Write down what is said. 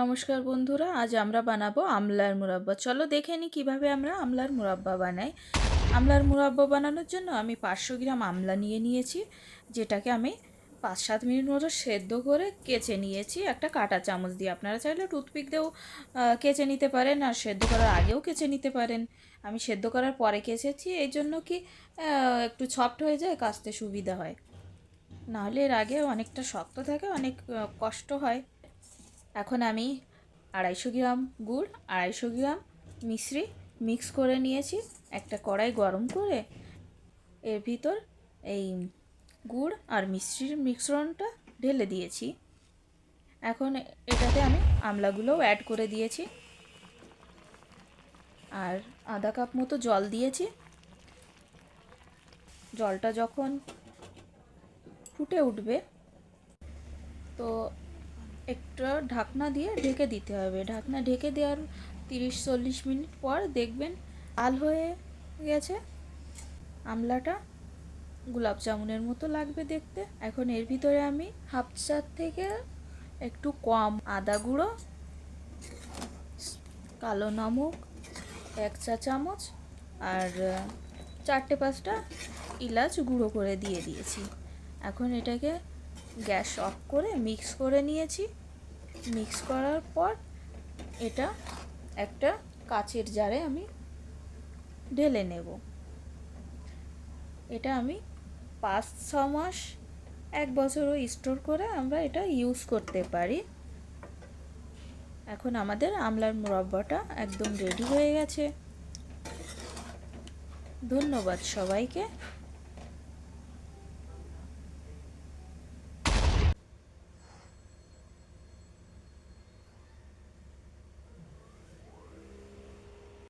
নমস্কার বন্ধুরা, আজ আমরা বানাবো আমলার মুরাব্বা। চলো দেখে নিই কীভাবে আমরা আমলার মুরাব্বা বানাই। আমলার মুরাব্বা বানানোর জন্য আমি 500 গ্রাম আমলা নিয়ে নিয়েছি, যেটাকে আমি 5-7 মিনিট মতো সেদ্ধ করে কেচে নিয়েছি একটা কাঁটা চামচ দিয়ে। আপনারা চাইলে টুথপিক দিয়েও কেচে নিতে পারেন, আর সেদ্ধ করার আগেও কেচে নিতে পারেন। আমি সেদ্ধ করার পরে কেচেছি, এই জন্য কি একটু সফট হয়ে যায়, কাচতে সুবিধা হয়। নাহলে এর আগে অনেকটা শক্ত থাকে, অনেক কষ্ট হয়। এখন আমি 250 গ্রাম গুড়, 250 গ্রাম মিশ্রি মিক্স করে নিয়েছি। একটা কড়াই গরম করে এর ভিতর এই গুড় আর মিশ্রির মিশ্রণটা ঢেলে দিয়েছি। এখন এটাতে আমি আমলাগুলোও অ্যাড করে দিয়েছি, আর আধা কাপ মতো জল দিয়েছি। জলটা যখন ফুটে উঠবে তো একটা ঢাকনা দিয়ে ঢেকে দিতে হবে। ঢাকনা ঢেকে দেওয়ার 30-40 মিনিট পর দেখবেন লাল হয়ে গেছে আমলাটা, গোলাপ জামুনের মতো লাগবে দেখতে। এখন এর ভিতরে আমি হাফ চার থেকে একটু কম আদা গুঁড়ো, কালো নমক 1 চা চামচ, আর 4-5টা এলাচ গুঁড়ো করে দিয়ে দিয়েছি। এখন এটাকে গ্যাস অফ করে মিক্স করে নিয়েছি। মিক্স করার পর এটা একটা কাচের জারে আমি ঢেলে নেব। এটা আমি 5-6 মাস 1 বছরও স্টোর করে আমরা এটা ইউজ করতে পারি। এখন আমাদের আমলার মুরাব্বাটা একদম রেডি হয়ে গেছে। ধন্যবাদ সবাইকে।